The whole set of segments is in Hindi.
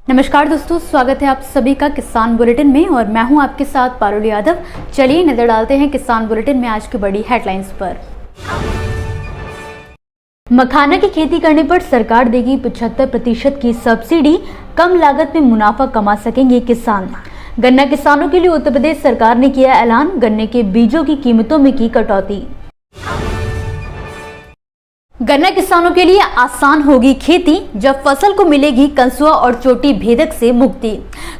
नमस्कार दोस्तों, स्वागत है आप सभी का किसान बुलेटिन में और मैं हूं आपके साथ पारुल यादव। चलिए नजर डालते हैं किसान बुलेटिन में आज की बड़ी हेडलाइंस पर। मखाना की खेती करने पर सरकार देगी 75% की सब्सिडी, कम लागत में मुनाफा कमा सकेंगे किसान। गन्ना किसानों के लिए उत्तर प्रदेश सरकार ने किया ऐलान, गन्ने के बीजों की कीमतों में की कटौती। गन्ना किसानों के लिए आसान होगी खेती, जब फसल को मिलेगी कंसुआ और चोटी भेदक से मुक्ति।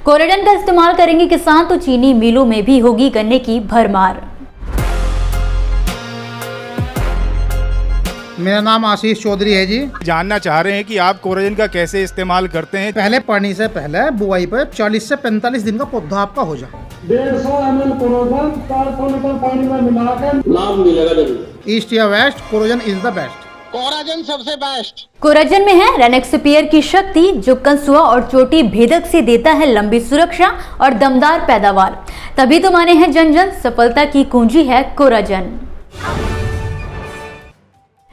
कोराजन का इस्तेमाल करेंगे किसान तो चीनी मिलों में भी होगी गन्ने की भरमार। मेरा नाम आशीष चौधरी है जी। जानना चाह रहे हैं कि आप कोराजन का कैसे इस्तेमाल करते हैं। पहले पानी से पहले बुआई पर 40 से 45 दिन का पौधा आपका हो जाए। 150 ml कोरोजन 400 लीटर पानी में मिलाकर लाभ मिलेगा जरूर। ईस्ट या west, Coragen is the best. Coragen सबसे बेस्ट। कोराजन में है रेनेक्सपियर की शक्ति, जो कंसुआ और चोटी भेदक से देता है लंबी सुरक्षा और दमदार पैदावार। तभी तो माने हैं जन जन, सफलता की कुंजी है कोराजन।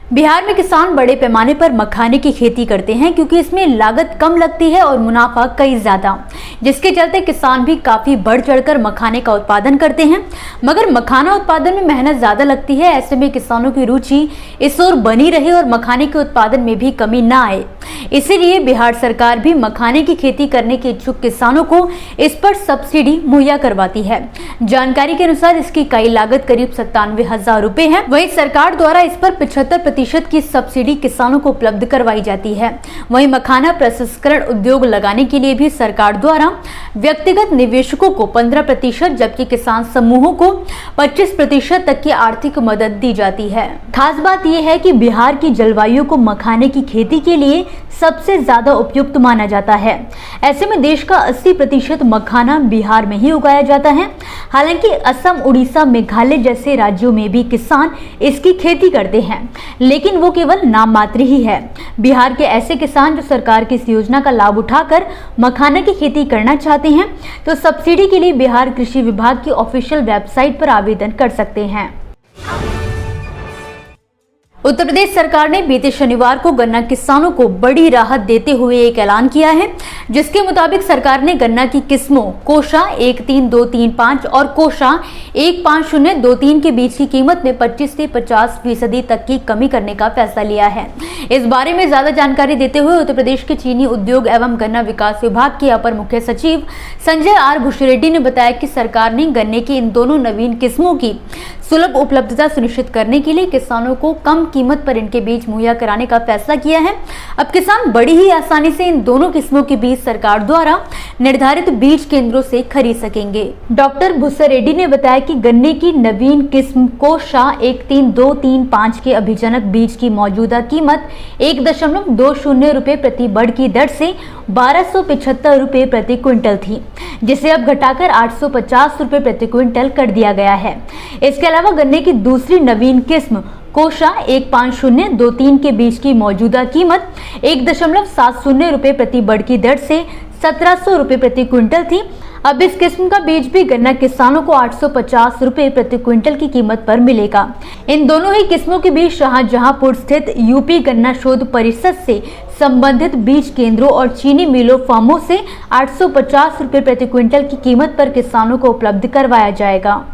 बिहार में किसान बड़े पैमाने पर मखाने की खेती करते हैं क्योंकि इसमें लागत कम लगती है और मुनाफा कई ज्यादा, जिसके चलते किसान भी काफी बढ़ चढ़कर मखाने का उत्पादन करते हैं। मगर मखाना उत्पादन में मेहनत ज्यादा लगती है, ऐसे में किसानों की रुचि इस ओर बनी रहे और मखाने के उत्पादन में भी कमी ना आए, इसीलिए बिहार सरकार भी मखाने की खेती करने के इच्छुक किसानों को इस पर सब्सिडी मुहैया करवाती है। जानकारी के अनुसार इसकी इकाई लागत करीब 97,000 रुपए है। वहीं सरकार द्वारा इस पर 75% की सब्सिडी किसानों को उपलब्ध करवाई जाती है। वहीं मखाना प्रसंस्करण उद्योग लगाने के लिए भी सरकार द्वारा व्यक्तिगत निवेशकों को 15%, जबकि किसान समूहों को 25% तक की आर्थिक मदद दी जाती है। खास बात यह है कि बिहार की जलवायु को मखाने की खेती के लिए सबसे ज्यादा उपयुक्त माना जाता है। ऐसे में देश का 80% मखाना बिहार में ही उगाया जाता है। हालांकि असम, उड़ीसा, मेघालय जैसे राज्यों में भी किसान इसकी खेती करते हैं, लेकिन वो केवल नाम मात्र ही है। बिहार के ऐसे किसान जो सरकार की इस योजना का लाभ उठाकर मखाना की खेती करना चाहते हैं, तो सब्सिडी के लिए बिहार कृषि विभाग की ऑफिशियल वेबसाइट पर आवेदन कर सकते हैं। उत्तर प्रदेश सरकार ने बीते शनिवार को गन्ना किसानों को बड़ी राहत देते हुए एक ऐलान किया है, जिसके मुताबिक सरकार ने गन्ना की किस्मों कोशा 13235 और कोशा 15023 के बीच की कीमत में 25 से 50% तक की कमी करने का फैसला लिया है। इस बारे में ज्यादा जानकारी देते हुए उत्तर प्रदेश के चीनी उद्योग एवं गन्ना विकास विभाग के अपर मुख्य सचिव संजय आर भूषरेड्डी ने बताया कि सरकार ने गन्ने की इन दोनों नवीन किस्मों की सुलभ उपलब्धता सुनिश्चित करने के लिए किसानों को कम कीमत पर इनके बीज मुहैया कराने का फैसला किया है। अब किसान बड़ी ही आसानी से इन दोनों किस्मों के बीज सरकार द्वारा निर्धारित बीज केंद्रों से खरीद सकेंगे। डॉक्टर भूसरेड्डी ने बताया कि गन्ने की नवीन किस्म कोशा 13235 के अभिजनक बीज की मौजूदा कीमत 1.20 रुपए प्रति बड़ की दर से 1275 रुपए प्रति क्विंटल थी, जिसे अब घटाकर 850 रुपए प्रति क्विंटल कर दिया गया है। इसके अलावा गन्ने की दूसरी नवीन किस्म कोशा 15023 के बीज की मौजूदा कीमत 1.70 रुपए प्रति बड़ की दर से 1700 रुपए प्रति क्विंटल थी। अब इस किस्म का बीज भी गन्ना किसानों को 850 रुपए प्रति क्विंटल की कीमत पर मिलेगा। इन दोनों ही किस्मों के बीज शाहजहांपुर स्थित यूपी गन्ना शोध परिषद से संबंधित बीज केंद्रों और चीनी मिलों फर्मों से 850 रुपए प्रति क्विंटल की कीमत पर किसानों को उपलब्ध करवाया जाएगा।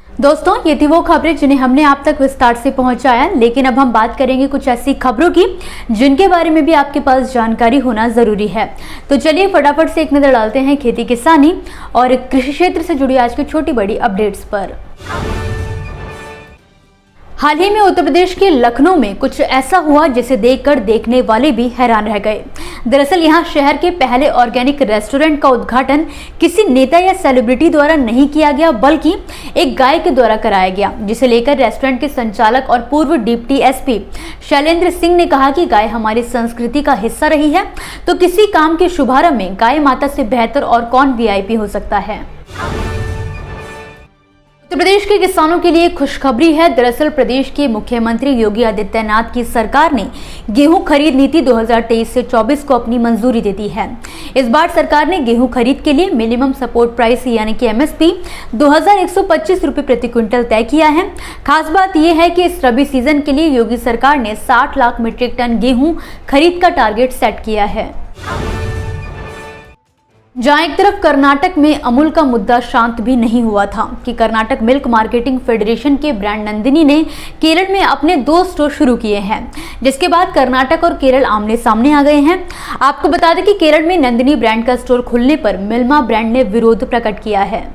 दोस्तों, ये थी वो खबरें जिन्हें हमने आप तक विस्तार से पहुंचाया, लेकिन अब हम बात करेंगे कुछ ऐसी खबरों की जिनके बारे में भी आपके पास जानकारी होना जरूरी है। तो चलिए फटाफट से एक नजर डालते हैं खेती किसानी और कृषि क्षेत्र से जुड़ी आज की छोटी बड़ी अपडेट्स पर। हाल ही में उत्तर प्रदेश के लखनऊ में कुछ ऐसा हुआ जिसे देखकर देखने वाले भी हैरान रह गए। दरअसल यहाँ शहर के पहले ऑर्गेनिक रेस्टोरेंट का उद्घाटन किसी नेता या सेलिब्रिटी द्वारा नहीं किया गया, बल्कि एक गाय के द्वारा कराया गया, जिसे लेकर रेस्टोरेंट के संचालक और पूर्व डिप्टी एसपी शैलेंद्र सिंह ने कहा कि गाय हमारी संस्कृति का हिस्सा रही है, तो किसी काम के शुभारंभ में गाय माता से बेहतर और कौन वीआईपी हो सकता है। उत्तर प्रदेश के किसानों के लिए खुशखबरी है। दरअसल प्रदेश के मुख्यमंत्री योगी आदित्यनाथ की सरकार ने गेहूं खरीद नीति 2023 से 24 को अपनी मंजूरी दे दी है। इस बार सरकार ने गेहूं खरीद के लिए मिनिमम सपोर्ट प्राइस यानी कि MSP 2125 रुपए प्रति क्विंटल तय किया है। खास बात यह है कि इस रबी सीजन के लिए योगी सरकार ने 60 लाख मीट्रिक टन गेहूं खरीद का टारगेट सेट किया है। जहां एक तरफ कर्नाटक में अमूल का मुद्दा शांत भी नहीं हुआ था कि कर्नाटक मिल्क मार्केटिंग फेडरेशन के ब्रांड नंदिनी ने केरल में अपने 2 स्टोर शुरू किए हैं, जिसके बाद कर्नाटक और केरल आमने सामने आ गए हैं। आपको बता दें कि केरल में नंदिनी ब्रांड का स्टोर खुलने पर मिल्मा ब्रांड ने विरोध प्रकट किया है।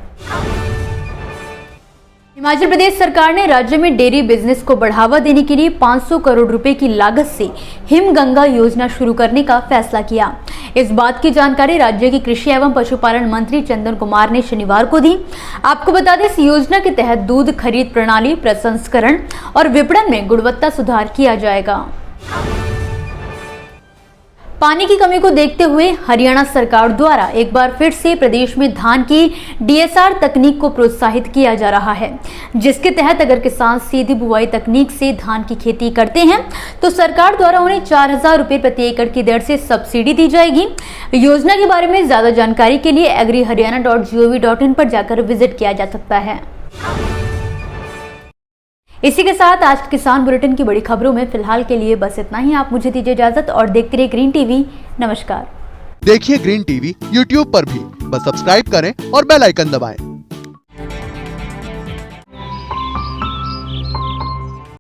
हिमाचल प्रदेश सरकार ने राज्य में डेयरी बिजनेस को बढ़ावा देने के लिए 500 करोड़ रुपए की लागत से हिमगंगा योजना शुरू करने का फैसला किया। इस बात की जानकारी राज्य के कृषि एवं पशुपालन मंत्री चंदन कुमार ने शनिवार को दी। आपको बता दें, इस योजना के तहत दूध खरीद प्रणाली, प्रसंस्करण और विपणन में गुणवत्ता सुधार किया जाएगा। पानी की कमी को देखते हुए हरियाणा सरकार द्वारा एक बार फिर से प्रदेश में धान की DSR तकनीक को प्रोत्साहित किया जा रहा है, जिसके तहत अगर किसान सीधी बुआई तकनीक से धान की खेती करते हैं तो सरकार द्वारा उन्हें 4000 रुपए प्रति एकड़ की दर से सब्सिडी दी जाएगी। योजना के बारे में ज्यादा जानकारी के लिए agriharyana.gov.in पर जाकर विजिट किया जा सकता है। इसी के साथ आज के किसान बुलेटिन की बड़ी खबरों में फिलहाल के लिए बस इतना ही। आप मुझे दीजिए इजाजत और देखते रहिए ग्रीन टीवी। नमस्कार। देखिए ग्रीन टीवी YouTube पर भी, बस सब्सक्राइब करें और बेल आइकन दबाएं।